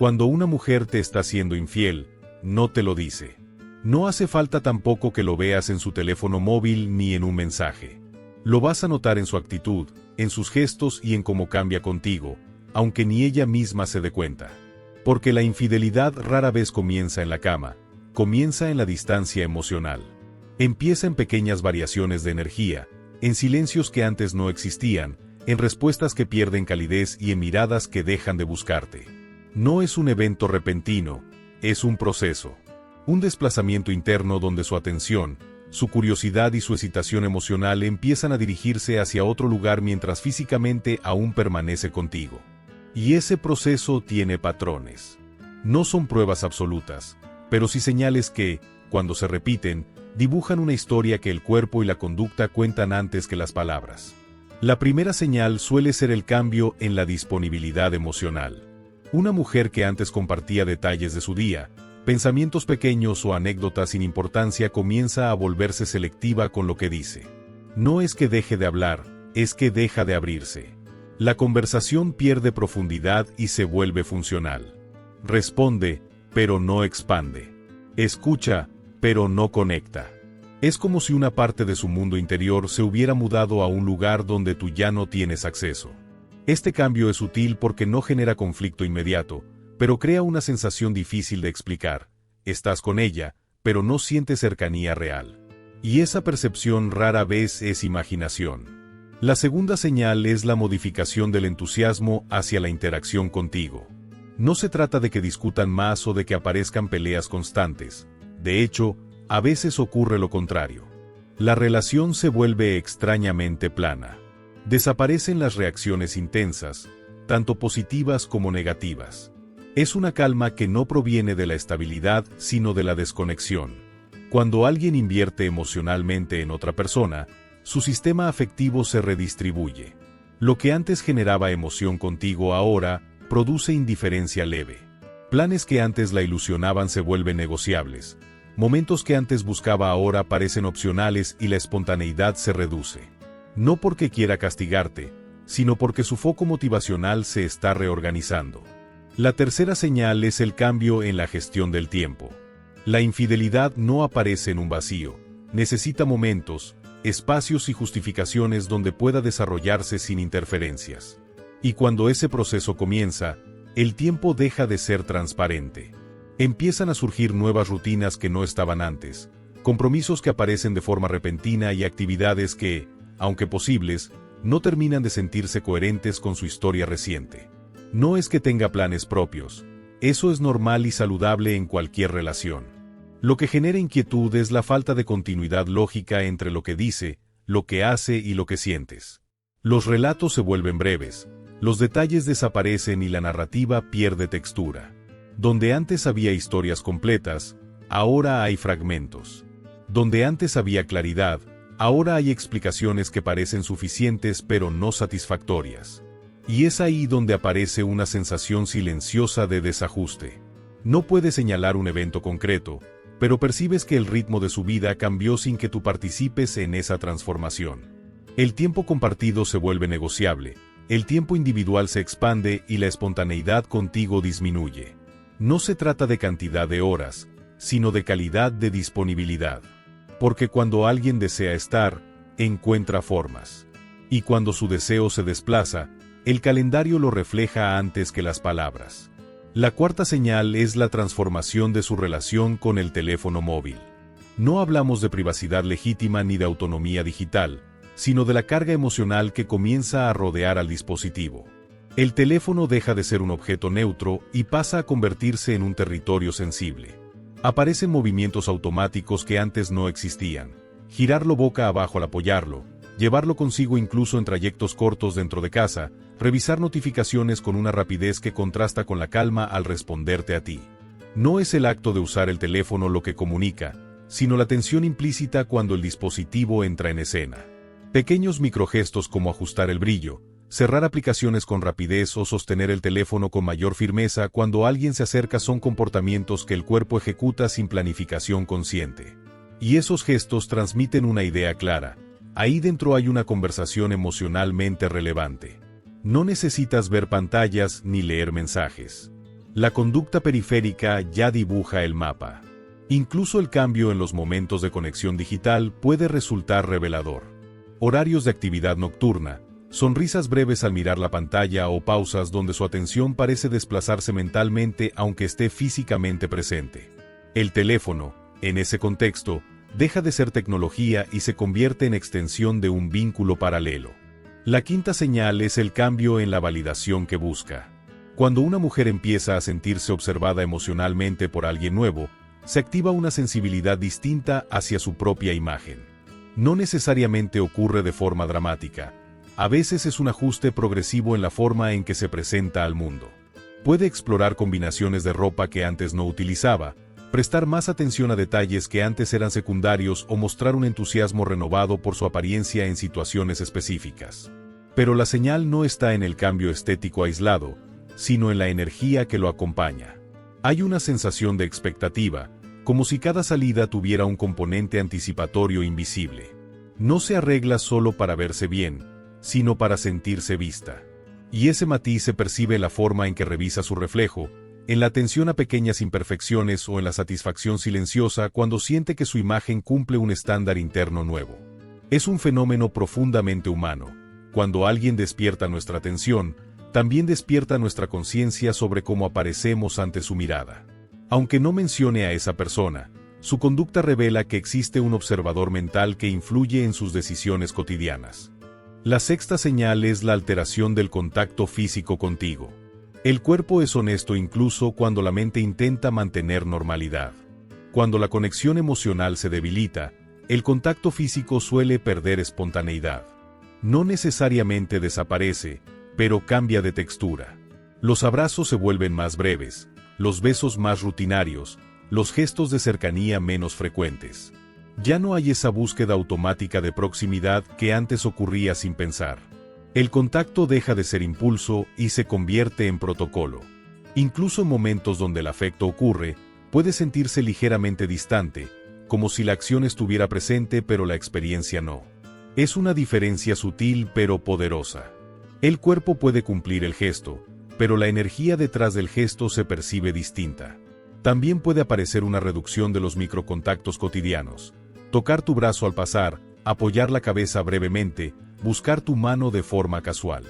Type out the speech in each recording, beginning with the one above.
Cuando una mujer te está siendo infiel, no te lo dice. No hace falta tampoco que lo veas en su teléfono móvil ni en un mensaje. Lo vas a notar en su actitud, en sus gestos y en cómo cambia contigo, aunque ni ella misma se dé cuenta. Porque la infidelidad rara vez comienza en la cama, comienza en la distancia emocional. Empieza en pequeñas variaciones de energía, en silencios que antes no existían, en respuestas que pierden calidez y en miradas que dejan de buscarte. No es un evento repentino, es un proceso. Un desplazamiento interno donde su atención, su curiosidad y su excitación emocional empiezan a dirigirse hacia otro lugar mientras físicamente aún permanece contigo. Y ese proceso tiene patrones. No son pruebas absolutas, pero sí señales que, cuando se repiten, dibujan una historia que el cuerpo y la conducta cuentan antes que las palabras. La primera señal suele ser el cambio en la disponibilidad emocional. Una mujer que antes compartía detalles de su día, pensamientos pequeños o anécdotas sin importancia comienza a volverse selectiva con lo que dice. No es que deje de hablar, es que deja de abrirse. La conversación pierde profundidad y se vuelve funcional. Responde, pero no expande. Escucha, pero no conecta. Es como si una parte de su mundo interior se hubiera mudado a un lugar donde tú ya no tienes acceso. Este cambio es sutil porque no genera conflicto inmediato, pero crea una sensación difícil de explicar. Estás con ella, pero no sientes cercanía real. Y esa percepción rara vez es imaginación. La segunda señal es la modificación del entusiasmo hacia la interacción contigo. No se trata de que discutan más o de que aparezcan peleas constantes. De hecho, a veces ocurre lo contrario. La relación se vuelve extrañamente plana. Desaparecen las reacciones intensas, tanto positivas como negativas. Es una calma que no proviene de la estabilidad, sino de la desconexión. Cuando alguien invierte emocionalmente en otra persona, su sistema afectivo se redistribuye. Lo que antes generaba emoción contigo ahora produce indiferencia leve. Planes que antes la ilusionaban se vuelven negociables. Momentos que antes buscaba ahora parecen opcionales y la espontaneidad se reduce. No porque quiera castigarte, sino porque su foco motivacional se está reorganizando. La tercera señal es el cambio en la gestión del tiempo. La infidelidad no aparece en un vacío, necesita momentos, espacios y justificaciones donde pueda desarrollarse sin interferencias. Y cuando ese proceso comienza, el tiempo deja de ser transparente. Empiezan a surgir nuevas rutinas que no estaban antes, compromisos que aparecen de forma repentina y actividades que, aunque posibles, no terminan de sentirse coherentes con su historia reciente. No es que tenga planes propios, eso es normal y saludable en cualquier relación. Lo que genera inquietud es la falta de continuidad lógica entre lo que dice, lo que hace y lo que sientes. Los relatos se vuelven breves, los detalles desaparecen y la narrativa pierde textura. Donde antes había historias completas, ahora hay fragmentos. Donde antes había claridad, ahora hay explicaciones que parecen suficientes pero no satisfactorias. Y es ahí donde aparece una sensación silenciosa de desajuste. No puedes señalar un evento concreto, pero percibes que el ritmo de su vida cambió sin que tú participes en esa transformación. El tiempo compartido se vuelve negociable, el tiempo individual se expande y la espontaneidad contigo disminuye. No se trata de cantidad de horas, sino de calidad de disponibilidad. Porque cuando alguien desea estar, encuentra formas. Y cuando su deseo se desplaza, el calendario lo refleja antes que las palabras. La cuarta señal es la transformación de su relación con el teléfono móvil. No hablamos de privacidad legítima ni de autonomía digital, sino de la carga emocional que comienza a rodear al dispositivo. El teléfono deja de ser un objeto neutro y pasa a convertirse en un territorio sensible. Aparecen movimientos automáticos que antes no existían. Girarlo boca abajo al apoyarlo, llevarlo consigo incluso en trayectos cortos dentro de casa, revisar notificaciones con una rapidez que contrasta con la calma al responderte a ti. No es el acto de usar el teléfono lo que comunica, sino la tensión implícita cuando el dispositivo entra en escena. Pequeños microgestos como ajustar el brillo, cerrar aplicaciones con rapidez o sostener el teléfono con mayor firmeza cuando alguien se acerca son comportamientos que el cuerpo ejecuta sin planificación consciente. Y esos gestos transmiten una idea clara. Ahí dentro hay una conversación emocionalmente relevante. No necesitas ver pantallas ni leer mensajes. La conducta periférica ya dibuja el mapa. Incluso el cambio en los momentos de conexión digital puede resultar revelador. Horarios de actividad nocturna, sonrisas breves al mirar la pantalla o pausas donde su atención parece desplazarse mentalmente aunque esté físicamente presente. El teléfono, en ese contexto, deja de ser tecnología y se convierte en extensión de un vínculo paralelo. La quinta señal es el cambio en la validación que busca. Cuando una mujer empieza a sentirse observada emocionalmente por alguien nuevo, se activa una sensibilidad distinta hacia su propia imagen. No necesariamente ocurre de forma dramática. A veces es un ajuste progresivo en la forma en que se presenta al mundo. Puede explorar combinaciones de ropa que antes no utilizaba, prestar más atención a detalles que antes eran secundarios o mostrar un entusiasmo renovado por su apariencia en situaciones específicas. Pero la señal no está en el cambio estético aislado, sino en la energía que lo acompaña. Hay una sensación de expectativa, como si cada salida tuviera un componente anticipatorio invisible. No se arregla solo para verse bien, sino para sentirse vista. Y ese matiz se percibe en la forma en que revisa su reflejo, en la atención a pequeñas imperfecciones o en la satisfacción silenciosa cuando siente que su imagen cumple un estándar interno nuevo. Es un fenómeno profundamente humano. Cuando alguien despierta nuestra atención, también despierta nuestra conciencia sobre cómo aparecemos ante su mirada. Aunque no mencione a esa persona, su conducta revela que existe un observador mental que influye en sus decisiones cotidianas. La sexta señal es la alteración del contacto físico contigo. El cuerpo es honesto incluso cuando la mente intenta mantener normalidad. Cuando la conexión emocional se debilita, el contacto físico suele perder espontaneidad. No necesariamente desaparece, pero cambia de textura. Los abrazos se vuelven más breves, los besos más rutinarios, los gestos de cercanía menos frecuentes. Ya no hay esa búsqueda automática de proximidad que antes ocurría sin pensar. El contacto deja de ser impulso y se convierte en protocolo. Incluso en momentos donde el afecto ocurre, puede sentirse ligeramente distante, como si la acción estuviera presente pero la experiencia no. Es una diferencia sutil pero poderosa. El cuerpo puede cumplir el gesto, pero la energía detrás del gesto se percibe distinta. También puede aparecer una reducción de los microcontactos cotidianos. Tocar tu brazo al pasar, apoyar la cabeza brevemente, buscar tu mano de forma casual.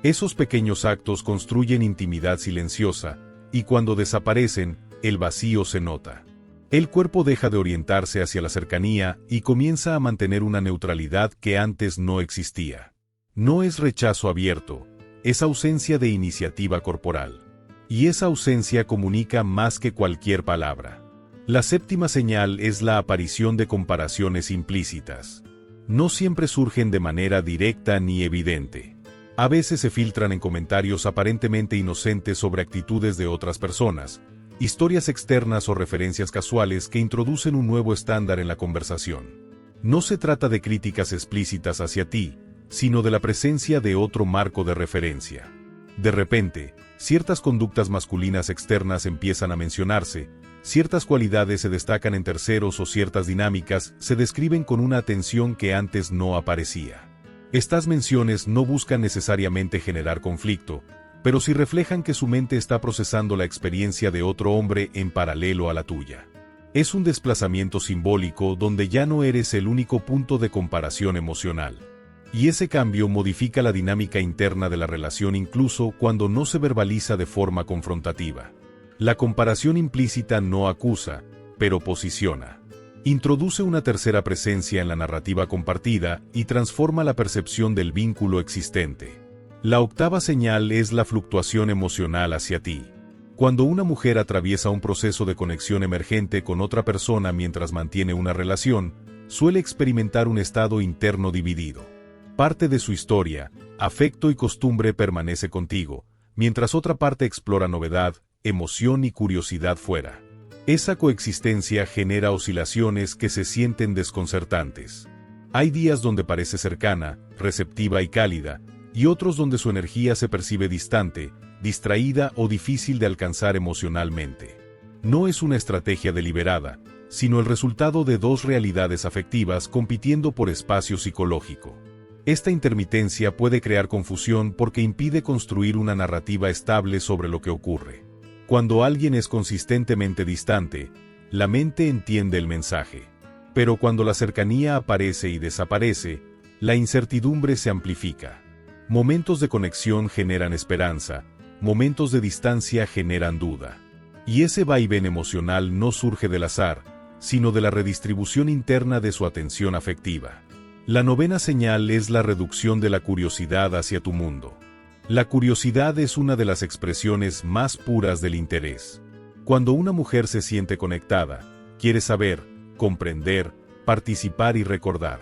Esos pequeños actos construyen intimidad silenciosa, y cuando desaparecen, el vacío se nota. El cuerpo deja de orientarse hacia la cercanía y comienza a mantener una neutralidad que antes no existía. No es rechazo abierto, es ausencia de iniciativa corporal. Y esa ausencia comunica más que cualquier palabra. La séptima señal es la aparición de comparaciones implícitas. No siempre surgen de manera directa ni evidente. A veces se filtran en comentarios aparentemente inocentes sobre actitudes de otras personas, historias externas o referencias casuales que introducen un nuevo estándar en la conversación. No se trata de críticas explícitas hacia ti, sino de la presencia de otro marco de referencia. De repente, ciertas conductas masculinas externas empiezan a mencionarse, ciertas cualidades se destacan en terceros o ciertas dinámicas se describen con una atención que antes no aparecía. Estas menciones no buscan necesariamente generar conflicto, pero sí reflejan que su mente está procesando la experiencia de otro hombre en paralelo a la tuya. Es un desplazamiento simbólico donde ya no eres el único punto de comparación emocional. Y ese cambio modifica la dinámica interna de la relación incluso cuando no se verbaliza de forma confrontativa. La comparación implícita no acusa, pero posiciona. Introduce una tercera presencia en la narrativa compartida y transforma la percepción del vínculo existente. La octava señal es la fluctuación emocional hacia ti. Cuando una mujer atraviesa un proceso de conexión emergente con otra persona mientras mantiene una relación, suele experimentar un estado interno dividido. Parte de su historia, afecto y costumbre permanece contigo, mientras otra parte explora novedad, emoción y curiosidad fuera. Esa coexistencia genera oscilaciones que se sienten desconcertantes. Hay días donde parece cercana, receptiva y cálida, y otros donde su energía se percibe distante, distraída o difícil de alcanzar emocionalmente. No es una estrategia deliberada, sino el resultado de dos realidades afectivas compitiendo por espacio psicológico. Esta intermitencia puede crear confusión porque impide construir una narrativa estable sobre lo que ocurre. Cuando alguien es consistentemente distante, la mente entiende el mensaje. Pero cuando la cercanía aparece y desaparece, la incertidumbre se amplifica. Momentos de conexión generan esperanza, momentos de distancia generan duda. Y ese vaivén emocional no surge del azar, sino de la redistribución interna de su atención afectiva. La novena señal es la reducción de la curiosidad hacia tu mundo. La curiosidad es una de las expresiones más puras del interés. Cuando una mujer se siente conectada, quiere saber, comprender, participar y recordar.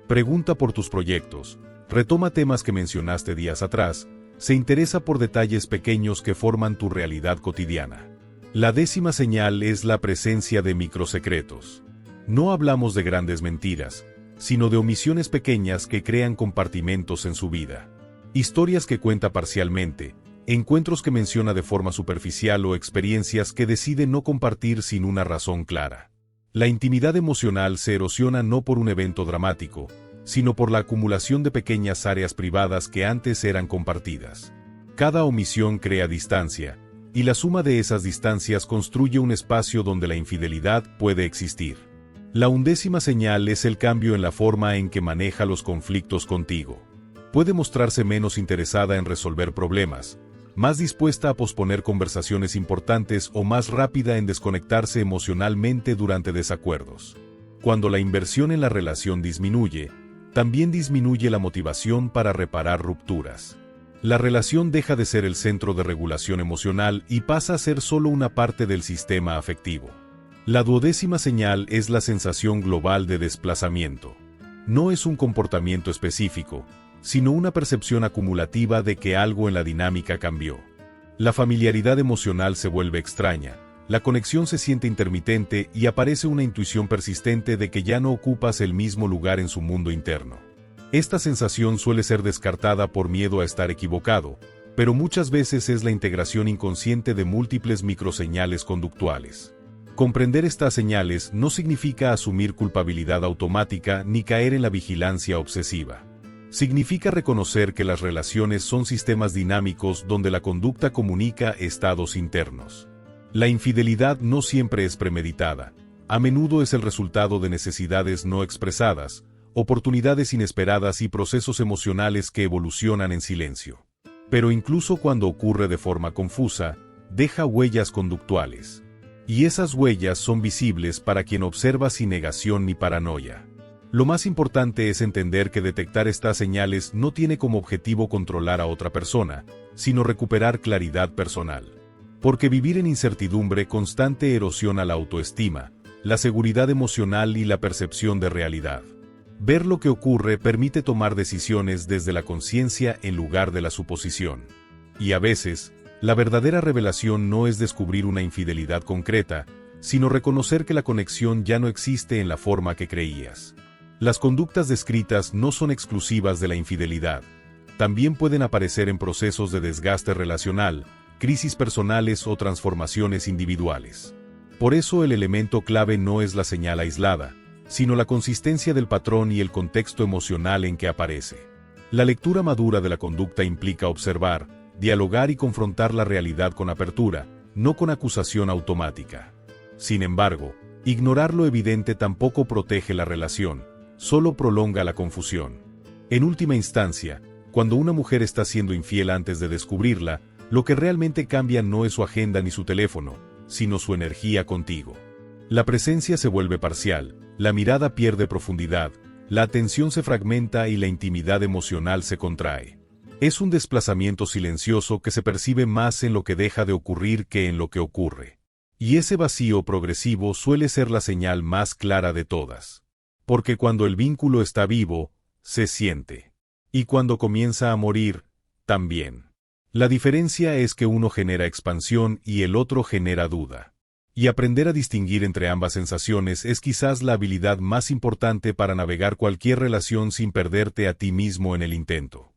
Pregunta por tus proyectos, retoma temas que mencionaste días atrás, se interesa por detalles pequeños que forman tu realidad cotidiana. La décima señal es la presencia de microsecretos. No hablamos de grandes mentiras, sino de omisiones pequeñas que crean compartimentos en su vida. Historias que cuenta parcialmente, encuentros que menciona de forma superficial o experiencias que decide no compartir sin una razón clara. La intimidad emocional se erosiona no por un evento dramático, sino por la acumulación de pequeñas áreas privadas que antes eran compartidas. Cada omisión crea distancia, y la suma de esas distancias construye un espacio donde la infidelidad puede existir. La 11ª señal es el cambio en la forma en que maneja los conflictos contigo. Puede mostrarse menos interesada en resolver problemas, más dispuesta a posponer conversaciones importantes o más rápida en desconectarse emocionalmente durante desacuerdos. Cuando la inversión en la relación disminuye, también disminuye la motivación para reparar rupturas. La relación deja de ser el centro de regulación emocional y pasa a ser solo una parte del sistema afectivo. La 12ª señal es la sensación global de desplazamiento. No es un comportamiento específico, sino una percepción acumulativa de que algo en la dinámica cambió. La familiaridad emocional se vuelve extraña, la conexión se siente intermitente y aparece una intuición persistente de que ya no ocupas el mismo lugar en su mundo interno. Esta sensación suele ser descartada por miedo a estar equivocado, pero muchas veces es la integración inconsciente de múltiples microseñales conductuales. Comprender estas señales no significa asumir culpabilidad automática ni caer en la vigilancia obsesiva. Significa reconocer que las relaciones son sistemas dinámicos donde la conducta comunica estados internos. La infidelidad no siempre es premeditada, a menudo es el resultado de necesidades no expresadas, oportunidades inesperadas y procesos emocionales que evolucionan en silencio. Pero incluso cuando ocurre de forma confusa, deja huellas conductuales. Y esas huellas son visibles para quien observa sin negación ni paranoia. Lo más importante es entender que detectar estas señales no tiene como objetivo controlar a otra persona, sino recuperar claridad personal. Porque vivir en incertidumbre constante erosiona la autoestima, la seguridad emocional y la percepción de realidad. Ver lo que ocurre permite tomar decisiones desde la conciencia en lugar de la suposición. Y a veces, la verdadera revelación no es descubrir una infidelidad concreta, sino reconocer que la conexión ya no existe en la forma que creías. Las conductas descritas no son exclusivas de la infidelidad. También pueden aparecer en procesos de desgaste relacional, crisis personales o transformaciones individuales. Por eso el elemento clave no es la señal aislada, sino la consistencia del patrón y el contexto emocional en que aparece. La lectura madura de la conducta implica observar, dialogar y confrontar la realidad con apertura, no con acusación automática. Sin embargo, ignorar lo evidente tampoco protege la relación, solo prolonga la confusión. En última instancia, cuando una mujer está siendo infiel antes de descubrirla, lo que realmente cambia no es su agenda ni su teléfono, sino su energía contigo. La presencia se vuelve parcial, la mirada pierde profundidad, la atención se fragmenta y la intimidad emocional se contrae. Es un desplazamiento silencioso que se percibe más en lo que deja de ocurrir que en lo que ocurre. Y ese vacío progresivo suele ser la señal más clara de todas. Porque cuando el vínculo está vivo, se siente. Y cuando comienza a morir, también. La diferencia es que uno genera expansión y el otro genera duda. Y aprender a distinguir entre ambas sensaciones es quizás la habilidad más importante para navegar cualquier relación sin perderte a ti mismo en el intento.